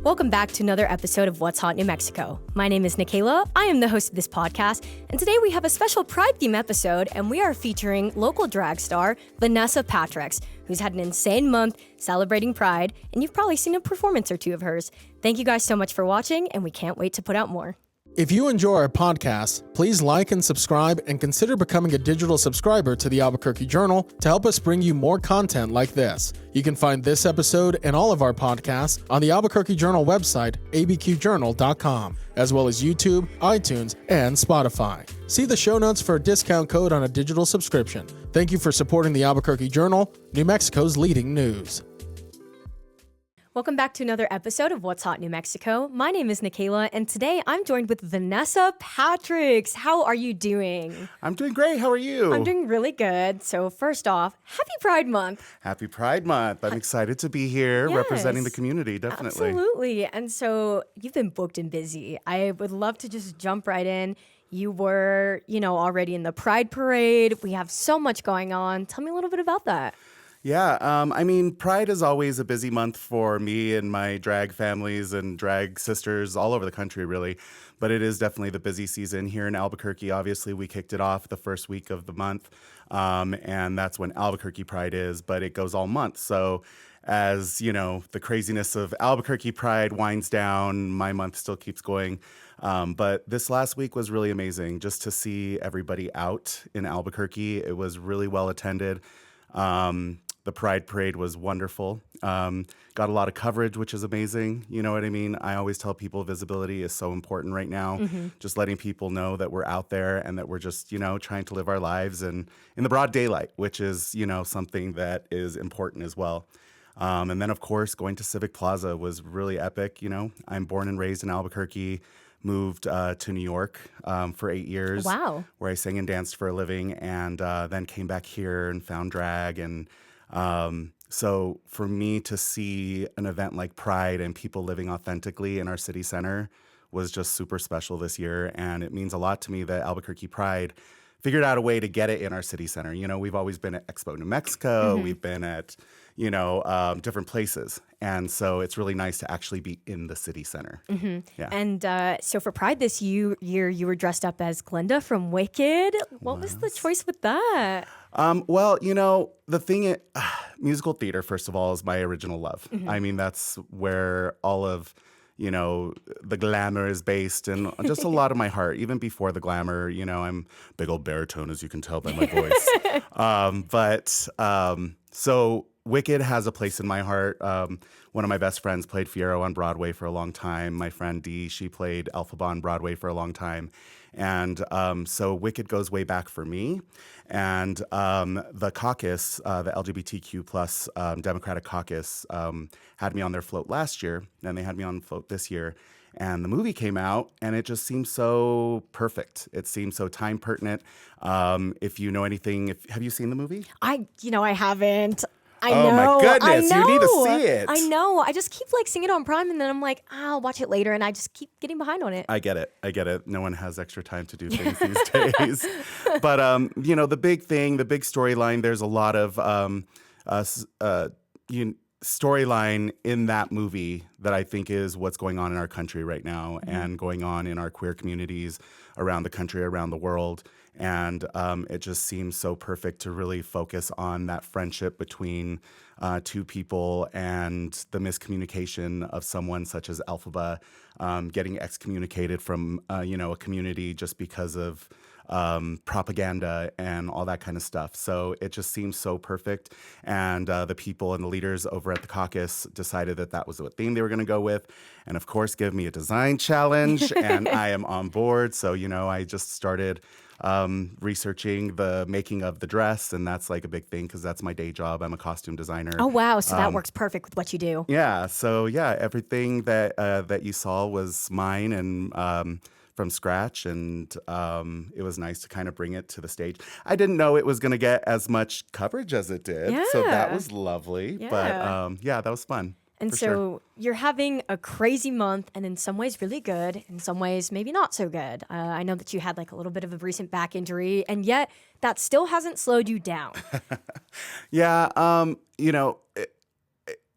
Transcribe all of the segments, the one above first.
Welcome back to another episode of What's Hot New Mexico. My name is Nikayla. I am the host of this podcast, and today we have a special Pride theme episode, and we are featuring local drag star Vanessa Patricks, who's had an insane month celebrating Pride, and you've probably seen a performance or two of hers. Thank you guys so much for watching, and we can't wait to put out more. If you enjoy our podcast, please like and subscribe and consider becoming a digital subscriber to the Albuquerque Journal to help us bring you more content like this. You can find this episode and all of our podcasts on the Albuquerque Journal website, abqjournal.com, as well as YouTube, iTunes, and Spotify. See the show notes for a discount code on a digital subscription. Thank you for supporting the Albuquerque Journal, New Mexico's leading news. Welcome back to another episode of What's Hot New Mexico. My name is Nikayla, and today I'm joined with Vanessa Patricks. How are you doing? I'm doing great. How are you? I'm doing really good. So first off, Happy Pride Month. Happy Pride Month. I'm excited to be here representing the community, definitely. Absolutely. And so you've been booked and busy. I would love to just jump right in. You were, already in the Pride Parade. We have so much going on. Tell me a little bit about that. Yeah, Pride is always a busy month for me and my drag families and drag sisters all over the country, really. But it is definitely the busy season here in Albuquerque. Obviously, we kicked it off the first week of the month, and that's when Albuquerque Pride is, but it goes all month. So as, the craziness of Albuquerque Pride winds down, my month still keeps going. But this last week was really amazing just to see everybody out in Albuquerque. It was really well attended. The Pride Parade was wonderful. Got a lot of coverage, which is amazing. You know what I mean? I always tell people visibility is so important right now. Mm-hmm. Just letting people know that we're out there and that we're just, trying to live our lives and in the broad daylight, which is, something that is important as well. And then, of course, going to Civic Plaza was really epic. I'm born and raised in Albuquerque. Moved to New York for 8 years. Wow. Where I sang and danced for a living, and then came back here and found drag. And so for me to see an event like Pride and people living authentically in our city center was just super special this year. And it means a lot to me that Albuquerque Pride figured out a way to get it in our city center. We've always been at Expo New Mexico. Mm-hmm. We've been at, different places. And so it's really nice to actually be in the city center. Mm-hmm. Yeah. And so for Pride this year, you were dressed up as Glinda from Wicked. What was the choice with that? Well, the thing, musical theater, first of all, is my original love. Mm-hmm. That's where all of, the glamour is based, and just a lot of my heart, even before the glamour. I'm big old baritone, as you can tell by my voice. So Wicked has a place in my heart. One of my best friends played Fiyero on Broadway for a long time. My friend Dee, she played Elphaba on Broadway for a long time. And so Wicked goes way back for me. And the caucus, the LGBTQ plus Democratic caucus, had me on their float last year, and they had me on float this year. And the movie came out, and it just seemed so perfect. It seemed so time pertinent. If you know anything, have you seen the movie? I haven't. I know. Oh my goodness, you need to see it. I know. I just keep seeing it on Prime, and then I'm like, I'll watch it later, and I just keep getting behind on it. I get it. No one has extra time to do things these days. But the big thing, the big storyline. There's a lot of storyline in that movie that I think is what's going on in our country right now, mm-hmm. and going on in our queer communities around the country, around the world. And it just seems so perfect to really focus on that friendship between two people and the miscommunication of someone such as Elphaba getting excommunicated from a community just because of propaganda and all that kind of stuff. So it just seems so perfect. And the people and the leaders over at the caucus decided that was what theme they were going to go with. And of course, give me a design challenge, and I am on board. So, I just started researching the making of the dress, and that's like a big thing because that's my day job. I'm a costume designer. Oh, wow. So that works perfect with what you do. Yeah. So, everything that you saw was mine, and from scratch, and it was nice to kind of bring it to the stage. I didn't know it was going to get as much coverage as it did, so that was lovely. Yeah. But that was fun. And so you're having a crazy month, and in some ways really good, in some ways maybe not so good. I know that you had a little bit of a recent back injury, and yet that still hasn't slowed you down. Yeah,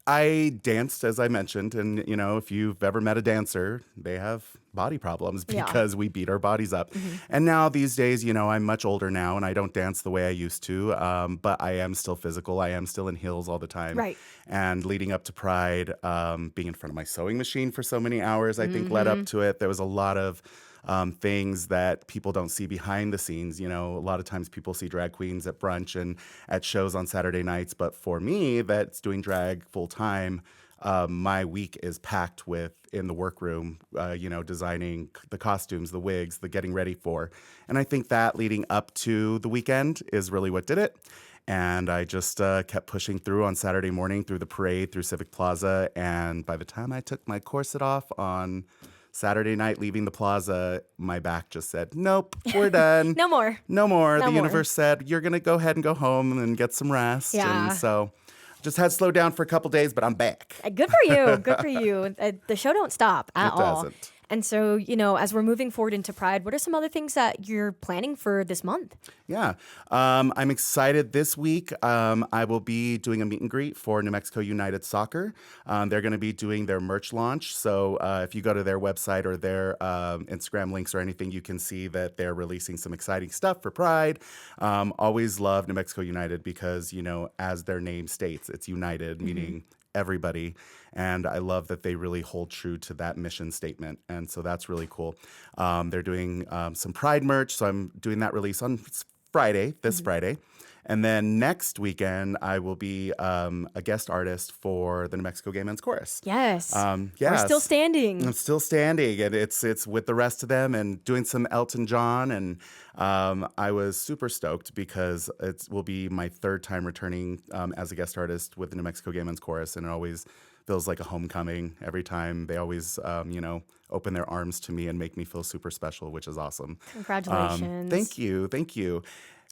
I danced, as I mentioned, and if you've ever met a dancer, they have body problems Yeah. because we beat our bodies up. And now these days, I'm much older now, and I don't dance the way I used to. But I am still physical. I am still in heels all the time. Right. And leading up to Pride, being in front of my sewing machine for so many hours, I think led up to it. There was a lot of things that people don't see behind the scenes. A lot of times people see drag queens at brunch and at shows on Saturday nights. But for me, that's doing drag full time, my week is packed with in the workroom, designing the costumes, the wigs, the getting ready for. And I think that leading up to the weekend is really what did it. And I just kept pushing through on Saturday morning, through the parade, through Civic Plaza. And by the time I took my corset off on Saturday night, leaving the plaza, my back just said, nope, we're done. No more. No more. No The more. universe said, you're going to go ahead and go home and get some rest. Yeah. And so just had to slow down for a couple days, but I'm back. Good for you. Good for you. The show don't stop at It all. doesn't. And so, as we're moving forward into Pride, what are some other things that you're planning for this month? Yeah. I'm excited this week. I will be doing a meet and greet for New Mexico United Soccer. They're going to be doing their merch launch. So if you go to their website or their Instagram links or anything, you can see that they're releasing some exciting stuff for Pride. Always love New Mexico United because, as their name states, it's united, meaning everybody. And I love that they really hold true to that mission statement. And so that's really cool. They're doing some Pride merch. So I'm doing that release on Friday, this Friday. And then next weekend, I will be a guest artist for the New Mexico Gay Men's Chorus. Yes. Yes. We're still standing. I'm still standing, and it's with the rest of them and doing some Elton John. And I was super stoked because it will be my third time returning as a guest artist with the New Mexico Gay Men's Chorus, and it always feels like a homecoming every time. They always, open their arms to me and make me feel super special, which is awesome. Congratulations. Thank you.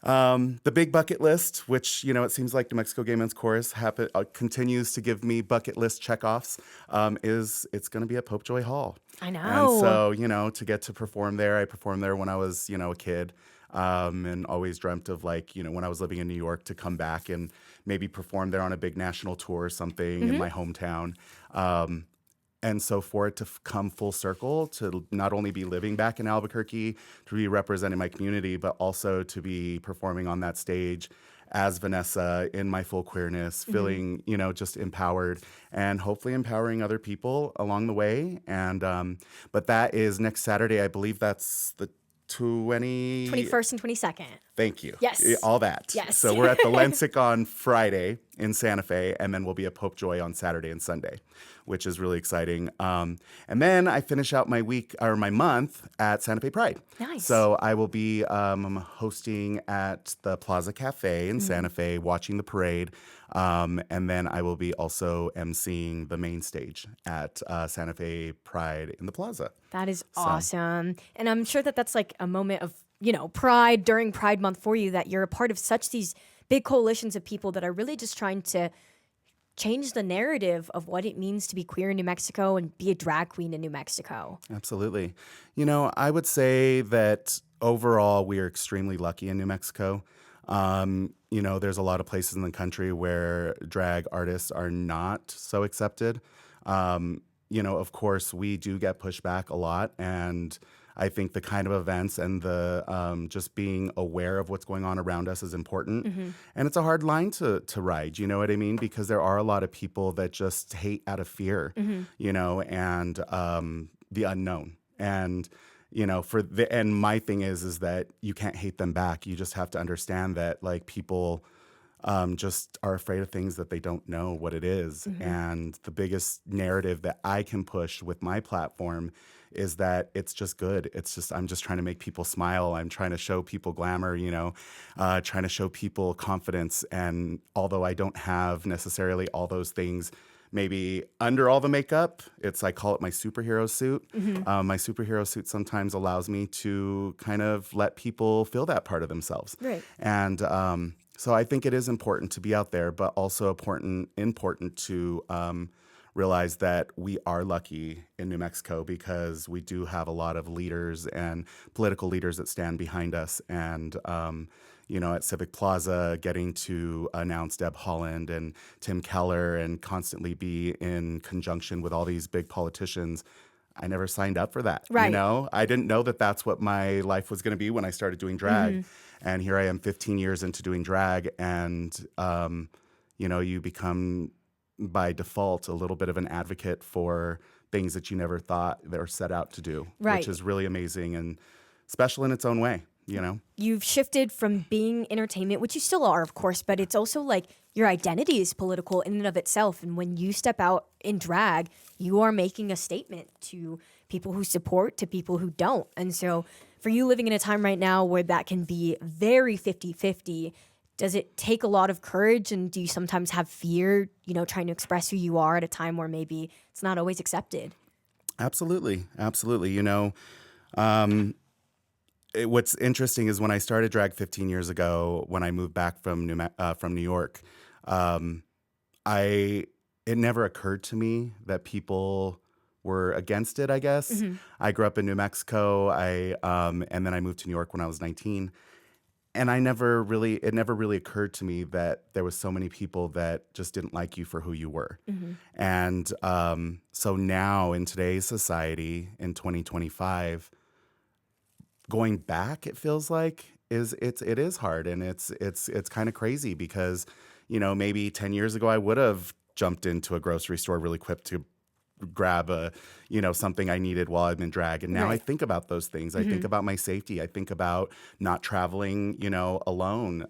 The big bucket list, which, it seems like New Mexico Gay Men's Chorus continues to give me bucket list checkoffs, it's going to be at Pope Joy Hall. I know. And so, to get to perform there, I performed there when I was, a kid, and always dreamt of when I was living in New York to come back and maybe perform there on a big national tour or something in my hometown. And so for it to come full circle, to not only be living back in Albuquerque, to be representing my community, but also to be performing on that stage as Vanessa in my full queerness, feeling, just empowered and hopefully empowering other people along the way. And but that is next Saturday. I believe that's the 21st and 22nd. Thank you. Yes. All that. Yes. So we're at the Lensic on Friday in Santa Fe, and then we'll be at Pope Joy on Saturday and Sunday, which is really exciting. And then I finish out my month at Santa Fe Pride. Nice. So I will be hosting at the Plaza Cafe in Santa Fe, watching the parade. And then I will be also emceeing the main stage at Santa Fe Pride in the Plaza. That is awesome. And I'm sure that that's like a moment of, pride during Pride Month for you, that you're a part of such these big coalitions of people that are really just trying to change the narrative of what it means to be queer in New Mexico and be a drag queen in New Mexico. Absolutely. I would say that overall we are extremely lucky in New Mexico. There's a lot of places in the country where drag artists are not so accepted. Of course, we do get pushed back a lot, and I think the kind of events and the just being aware of what's going on around us is important. And it's a hard line to ride, you know what I mean? Because there are a lot of people that just hate out of fear, and the unknown. And and my thing is that you can't hate them back. You just have to understand that people just are afraid of things that they don't know what it is. And the biggest narrative that I can push with my platform is that it's just good. I'm just trying to make people smile. I'm trying to show people glamour, trying to show people confidence. And although I don't have necessarily all those things maybe under all the makeup, I call it my superhero suit. My superhero suit sometimes allows me to kind of let people feel that part of themselves. Right. And so I think it is important to be out there, but also important to realize that we are lucky in New Mexico because we do have a lot of leaders and political leaders that stand behind us. And at Civic Plaza, getting to announce Deb Haaland and Tim Keller and constantly be in conjunction with all these big politicians. I never signed up for that. Right. I didn't know that that's what my life was going to be when I started doing drag. And here I am 15 years into doing drag. And, you become by default a little bit of an advocate for things that you never thought they were set out to do, which is really amazing and special in its own way. You've shifted from being entertainment, which you still are, of course, but it's also like your identity is political in and of itself. And when you step out in drag, you are making a statement to people who support, to people who don't. And so for you living in a time right now where that can be very 50-50, does it take a lot of courage? And do you sometimes have fear, trying to express who you are at a time where maybe it's not always accepted? Absolutely. Absolutely. What's interesting is when I started drag 15 years ago, when I moved back from New York, it never occurred to me that people were against it, I guess. I grew up in New Mexico, and then I moved to New York when I was 19. And it never really occurred to me that there was so many people that just didn't like you for who you were. And so now in today's society, in 2025, going back, it feels like it is hard, and it's kind of crazy because maybe 10 years ago I would have jumped into a grocery store really quick to grab something I needed while I'm in drag, and now I think about those things. I think about my safety. I think about not traveling alone,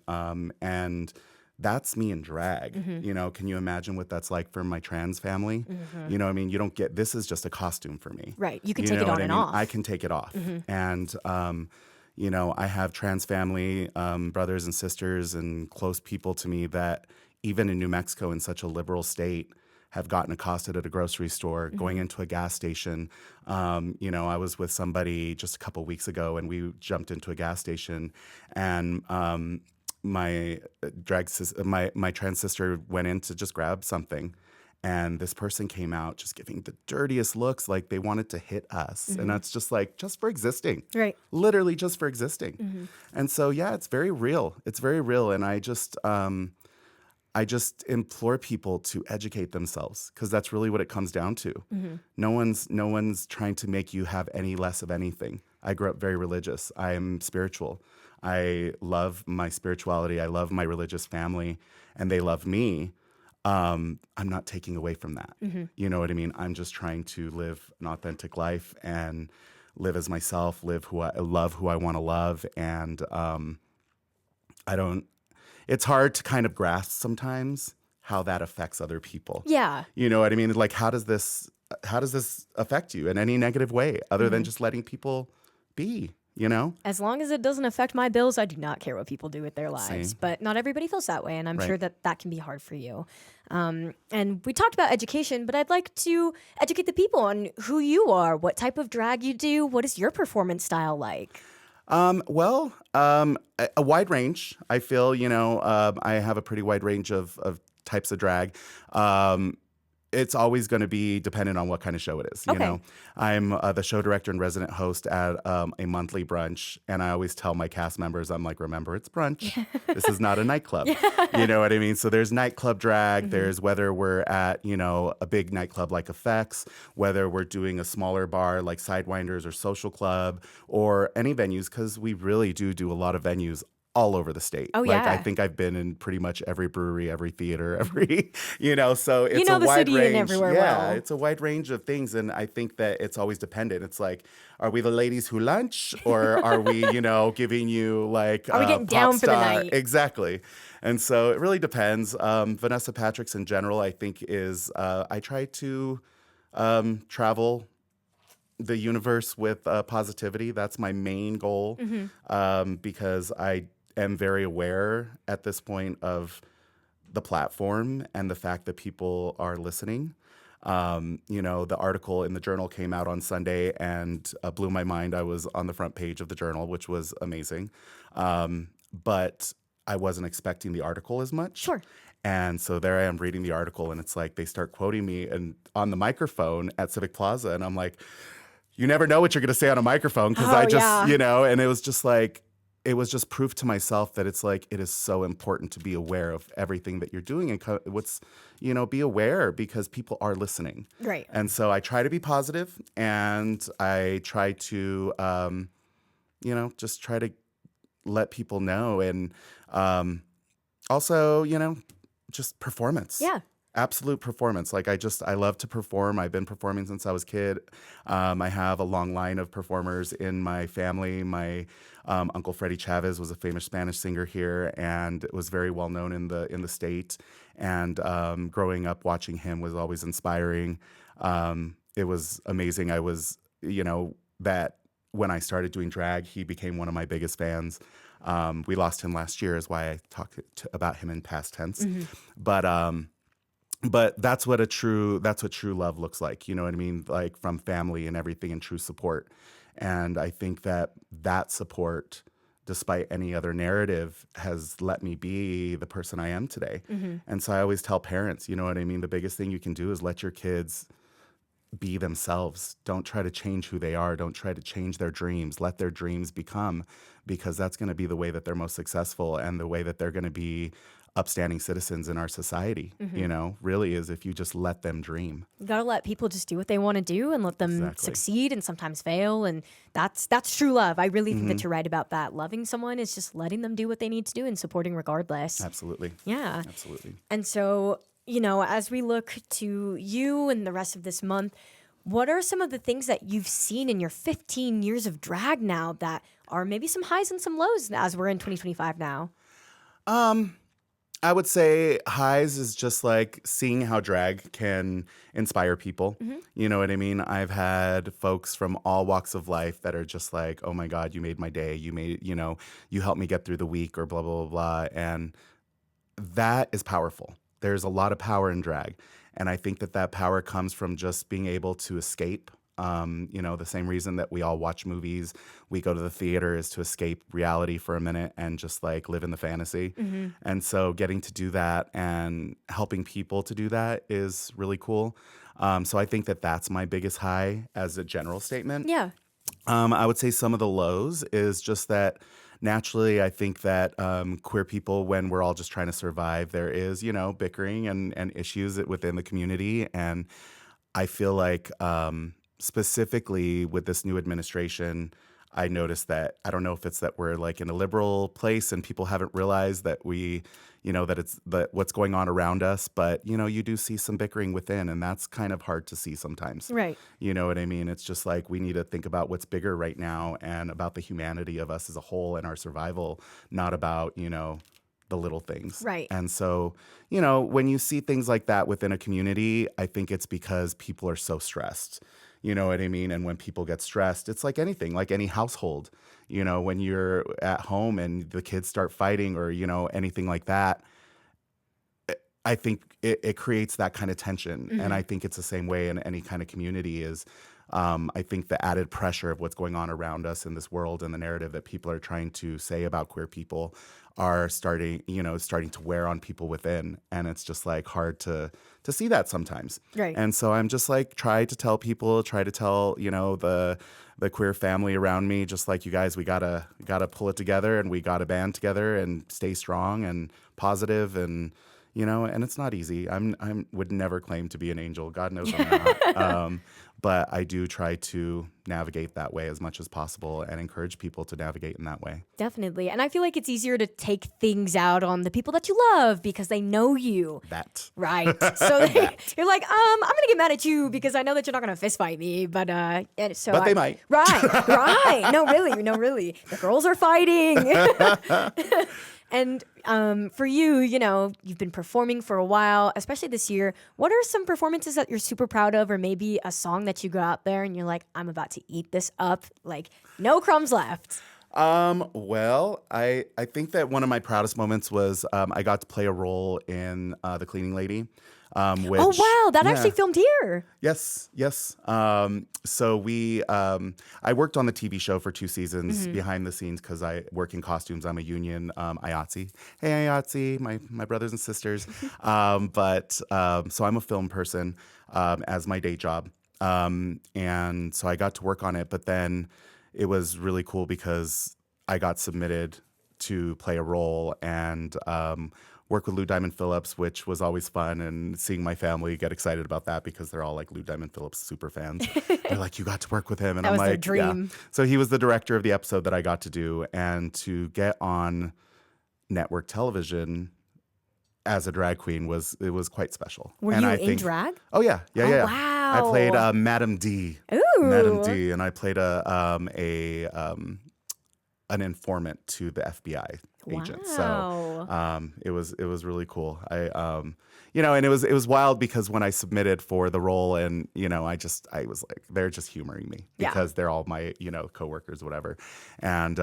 and that's me in drag. Can you imagine what that's like for my trans family? You don't get, this is just a costume for me. Right. You can take it on and off. I can take it off. And, I have trans family, brothers and sisters and close people to me that even in New Mexico, in such a liberal state, have gotten accosted at a grocery store, going into a gas station. I was with somebody just a couple weeks ago and we jumped into a gas station, and my trans sister went in to just grab something, and this person came out just giving the dirtiest looks, like they wanted to hit us. And that's just for existing. Right. Literally just for existing. And so, yeah, it's very real. It's very real. And I just implore people to educate themselves, because that's really what it comes down to. No one's trying to make you have any less of anything. I grew up very religious. I am spiritual. I love my spirituality. I love my religious family, and they love me. I'm not taking away from that. You know what I mean? I'm just trying to live an authentic life and live as myself, love who I want to love. And it's hard to kind of grasp sometimes how that affects other people. Yeah. You know what I mean? Like, how does this affect you in any negative way other than just letting people be? As long as it doesn't affect my bills, I do not care what people do with their lives. Same. But not everybody feels that way, and I'm sure that can be hard for you. And we talked about education, but I'd like to educate the people on who you are, what type of drag you do, what is your performance style like? A wide range. I feel, I have a pretty wide range of types of drag. It's always going to be dependent on what kind of show it is. I'm the show director and resident host at a monthly brunch, and I always tell my cast members, I'm like, remember, it's brunch. This is not a nightclub. You know what I mean? So there's nightclub drag. There's whether we're at a big nightclub like Effects, whether we're doing a smaller bar like Sidewinders or Social Club, or any venues, because we really do a lot of venues all over the state. Oh, yeah. Like, I think I've been in pretty much every brewery, every theater, every, so it's a the wide city range. And everywhere yeah, it's a wide range of things. And I think that it's always dependent. It's like, are we the ladies who lunch, or are we, giving you like are we getting down for the night? Exactly. And so it really depends. Vanessa Patricks in general, I think is, I try to travel the universe with positivity. That's my main goal, because I am very aware at this point of the platform and the fact that people are listening. The article in the Journal came out on Sunday and blew my mind. I was on the front page of the Journal, which was amazing. But I wasn't expecting the article as much. Sure. And so there I am reading the article, and it's like they start quoting me and on the microphone at Civic Plaza, and I'm like, you never know what you're going to say on a microphone, because and it was just like, it was just proof to myself that it's like it is so important to be aware of everything that you're doing and be aware because people are listening. Right. And so I try to be positive, and I try to, just try to let people know. And also, just performance. Yeah. Absolute performance. Like I love to perform. I've been performing since I was a kid. I have a long line of performers in my family. My Uncle Freddie Chavez was a famous Spanish singer here, and was very well known in the state. And growing up watching him was always inspiring. It was amazing. I was, that when I started doing drag, he became one of my biggest fans. We lost him last year, is why I talk about him in past tense. But that's what true love looks like. You know what I mean? Like from family and everything, and true support. And I think that support, despite any other narrative, has let me be the person I am today. And so I always tell parents, you know what I mean? The biggest thing you can do is let your kids be themselves. Don't try to change who they are. Don't try to change their dreams. Let their dreams become, because that's going to be the way that they're most successful, and the way that they're going to be upstanding citizens in our society, really is if you just let them dream. You gotta let people just do what they want to do and let them succeed and sometimes fail. And that's true love. I really think that you're right about that. Loving someone is just letting them do what they need to do and supporting regardless. Absolutely. Yeah. Absolutely. And so, as we look to you and the rest of this month, what are some of the things that you've seen in your 15 years of drag now that are maybe some highs and some lows as we're in 2025 now? I would say highs is just like seeing how drag can inspire people. You know what I mean? I've had folks from all walks of life that are just like, oh my God, you made my day. You helped me get through the week, or blah, blah, blah, blah. And that is powerful. There's a lot of power in drag. And I think that power comes from just being able to escape. The same reason that we all watch movies, we go to the theater, is to escape reality for a minute and just like live in the fantasy. And so getting to do that and helping people to do that is really cool. So I think that that's my biggest high as a general statement. Yeah. I would say some of the lows is just that naturally, I think that queer people, when we're all just trying to survive, there is, bickering and issues within the community. And I feel like specifically with this new administration, I noticed that, I don't know if it's that we're like in a liberal place and people haven't realized that that what's going on around us, but you do see some bickering within, and that's kind of hard to see sometimes. Right. You know what I mean? It's just like we need to think about what's bigger right now and about the humanity of us as a whole and our survival, not about, the little things. Right. And so, when you see things like that within a community, I think it's because people are so stressed. You know what I mean? And when people get stressed, it's like anything, like any household, when you're at home and the kids start fighting or, anything like that, I think it creates that kind of tension. And I think it's the same way in any kind of community is, I think the added pressure of what's going on around us in this world and the narrative that people are trying to say about queer people are starting to wear on people within. And it's just like hard to see that sometimes. Right. And so I'm just like, try to tell the queer family around me, just like, you guys, we gotta pull it together, and we gotta band together and stay strong and positive, and and it's not easy. I would never claim to be an angel. God knows I'm not. But I do try to navigate that way as much as possible and encourage people to navigate in that way. Definitely. And I feel like it's easier to take things out on the people that you love because they know you. That. Right. So you're like, I'm going to get mad at you because I know that you're not going to fist fight me. But they might. Right. Right. No, really. The girls are fighting. And for you, you've been performing for a while, especially this year. What are some performances that you're super proud of, or maybe a song that you go out there and you're like, I'm about to eat this up, like no crumbs left? Well, I think that one of my proudest moments was I got to play a role in The Cleaning Lady. Which, oh, wow. That actually filmed here. Yes. So I worked on the TV show for 2 seasons behind the scenes because I work in costumes. I'm a union IATSE. Hey, IATSE, my brothers and sisters. So I'm a film person as my day job. And so I got to work on it. But then it was really cool because I got submitted to play a role and work with Lou Diamond Phillips, which was always fun. And seeing my family get excited about that because they're all like Lou Diamond Phillips super fans. They're like, you got to work with him. And That I'm was like, their dream. yeah. So he was the director of the episode that I got to do. And to get on network television as a drag queen was quite special. Were and you I in think, drag? Oh yeah. Wow. I played Madam D. Ooh. Madam D, and I played an informant to the FBI agent. Wow. So it was really cool. And it was wild because when I submitted for the role, and I was like, they're just humoring me because they're all my coworkers, whatever, and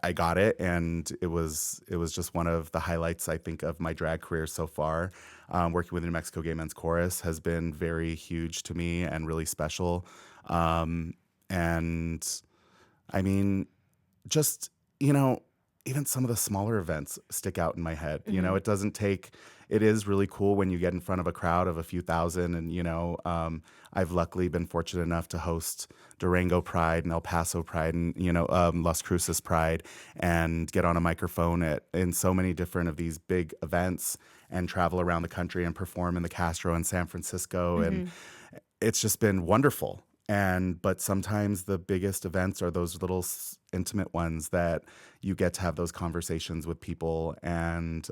I got it, and it was just one of the highlights, I think, of my drag career so far. Working with the New Mexico Gay Men's Chorus has been very huge to me and really special. And I mean, just, even some of the smaller events stick out in my head. It is really cool when you get in front of a crowd of a few thousand. And, I've luckily been fortunate enough to host Durango Pride and El Paso Pride and, Las Cruces Pride and get on a microphone in so many different of these big events and travel around the country and perform in the Castro in San Francisco. And it's just been wonderful. But sometimes the biggest events are those little intimate ones that you get to have those conversations with people, and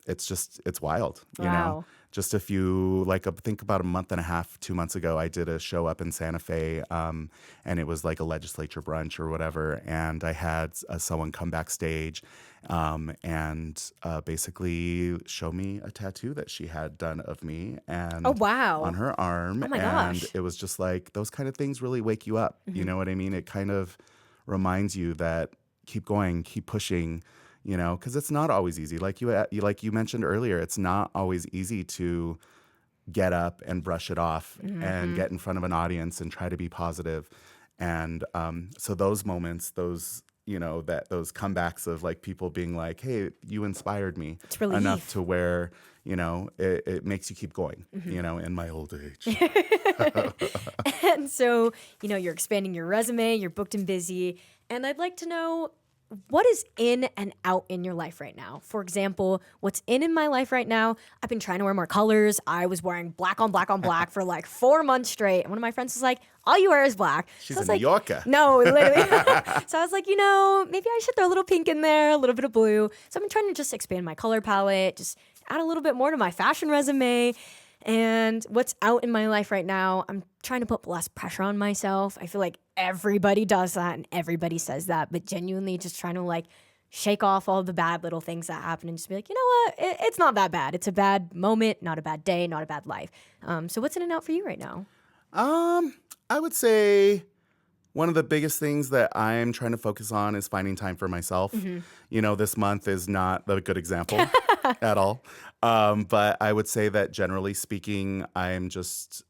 it's wild. Wow. Just think about a month and a half, 2 months ago, I did a show up in Santa Fe, and it was like a legislature brunch or whatever, and I had someone come backstage and basically show me a tattoo that she had done of me and Oh, wow. on her arm. Oh my and gosh. it was just like those kind of things really wake you up. You know what I mean? It kind of reminds you that keep going, keep pushing, because it's not always easy. Like you mentioned earlier, it's not always easy to get up and brush it off and get in front of an audience and try to be positive. And so those moments, those comebacks of like people being like, hey, you inspired me enough to where, it makes you keep going, in my old age. And so, you're expanding your resume, you're booked and busy, and I'd like to know, what is in and out in your life right now? For example, what's in my life right now? I've been trying to wear more colors. I was wearing black on black on black for like 4 months straight. And one of my friends was like, all you wear is black. She's so a New Yorker. No, literally. So I was like, maybe I should throw a little pink in there, a little bit of blue. So I've been trying to just expand my color palette, just add a little bit more to my fashion resume. And what's out in my life right now, I'm trying to put less pressure on myself. I feel like everybody does that and everybody says that, but genuinely just trying to like shake off all the bad little things that happen and just be like, you know what, it's not that bad. It's a bad moment, not a bad day, not a bad life. So what's in and out for you right now? I would say one of the biggest things that I'm trying to focus on is finding time for myself. This month is not a good example at all. But I would say that generally speaking, I'm just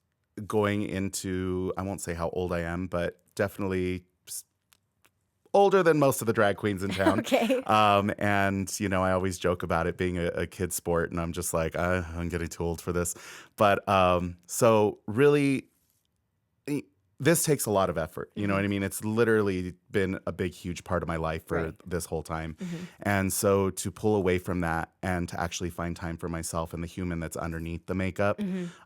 going into, I won't say how old I am, but definitely older than most of the drag queens in town. Okay. And, I always joke about it being a kid sport, and I'm just like, I'm getting too old for this. But so really, this takes a lot of effort. You know what I mean? It's literally been a big, huge part of my life for this whole time. And so to pull away from that and to actually find time for myself and the human that's underneath the makeup,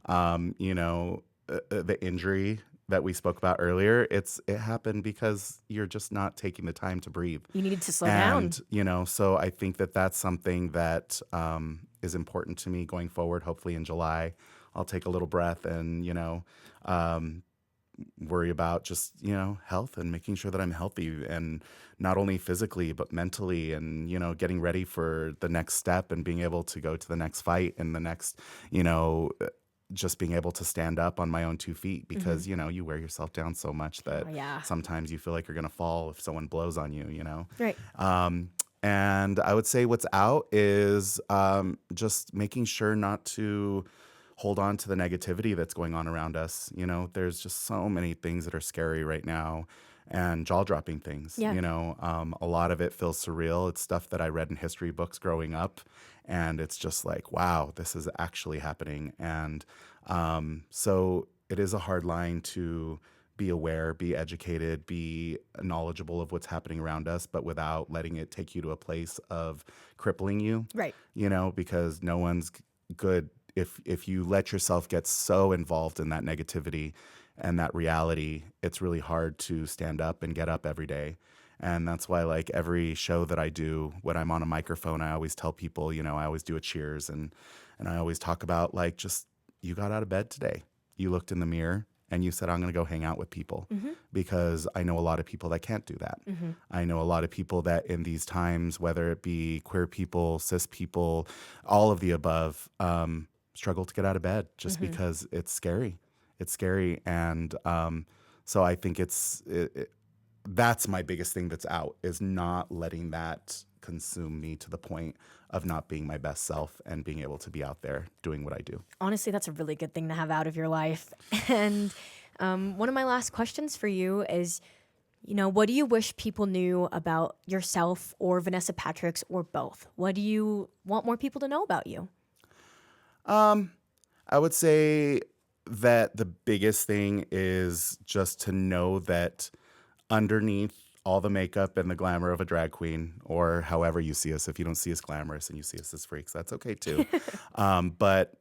the injury that we spoke about earlier, it happened because you're just not taking the time to breathe. You needed to slow down. And, so I think that that's something that is important to me going forward. Hopefully in July, I'll take a little breath and, worry about just, health and making sure that I'm healthy, and not only physically, but mentally, and, getting ready for the next step and being able to go to the next fight and the next, just being able to stand up on my own 2 feet, because, you wear yourself down so much that sometimes you feel like you're going to fall if someone blows on you, Right. And I would say what's out is just making sure not to hold on to the negativity that's going on around us. There's just so many things that are scary right now, and jaw-dropping things. Yeah. A lot of it feels surreal. It's stuff that I read in history books growing up, and it's just like, wow, this is actually happening. And so it is a hard line to be aware, be educated, be knowledgeable of what's happening around us, but without letting it take you to a place of crippling you. Right. Because no one's good if you let yourself get so involved in that negativity and that reality. It's really hard to stand up and get up every day. And that's why, like, every show that I do, when I'm on a microphone, I always tell people, I always do a cheers, and I always talk about, like, just, you got out of bed today. You looked in the mirror and you said, I'm going to go hang out with people, because I know a lot of people that can't do that. I know a lot of people that in these times, whether it be queer people, cis people, all of the above, struggle to get out of bed just because it's scary. It's scary. And so I think that's my biggest thing that's out, is not letting that consume me to the point of not being my best self and being able to be out there doing what I do. Honestly, that's a really good thing to have out of your life. And one of my last questions for you is, what do you wish people knew about yourself or Vanessa Patricks, or both? What do you want more people to know about you? I would say that the biggest thing is just to know that underneath all the makeup and the glamour of a drag queen, or however you see us, if you don't see us glamorous and you see us as freaks, that's okay too. But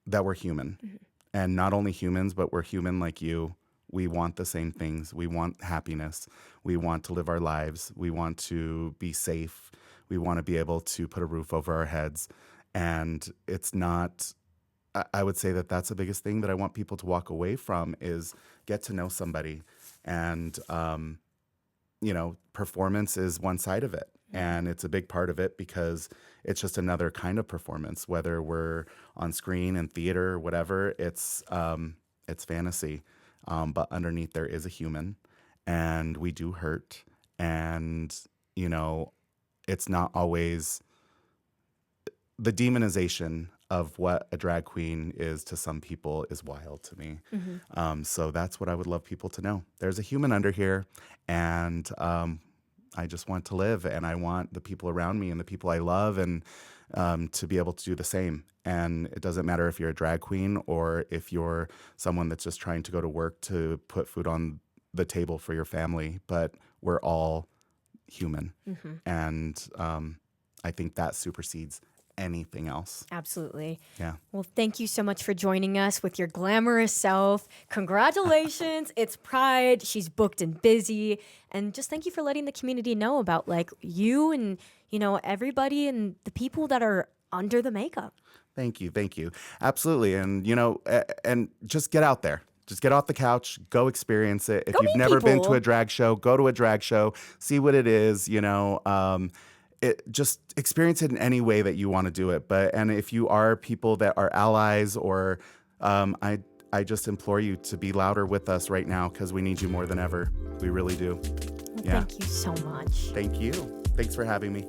that we're human. And not only humans, but we're human like you. We want the same things. We want happiness. We want to live our lives. We want to be safe. We want to be able to put a roof over our heads. And it's not, I would say that that's the biggest thing that I want people to walk away from, is get to know somebody. And, performance is one side of it. And it's a big part of it, because it's just another kind of performance, whether we're on screen and theater or whatever. It's fantasy. But underneath there is a human, and we do hurt. And, it's not always the demonization of what a drag queen is to some people is wild to me. So that's what I would love people to know. There's a human under here, and I just want to live, and I want the people around me and the people I love and to be able to do the same. And it doesn't matter if you're a drag queen or if you're someone that's just trying to go to work to put food on the table for your family, but we're all human. And I think that supersedes anything else. Absolutely. Yeah. Well, thank you so much for joining us with your glamorous self. Congratulations. It's Pride. She's booked and busy. And just thank you for letting the community know about, like, you and, everybody and the people that are under the makeup. Thank you. Absolutely. And, and just get out there. Just get off the couch, go experience it. If you've never been to a drag show, go to a drag show, see what it is, just experience it in any way that you want to do it. And if you are people that are allies, or I just implore you to be louder with us right now, because we need you more than ever. We really do. Well, thank you so much. Thank you. Thanks for having me.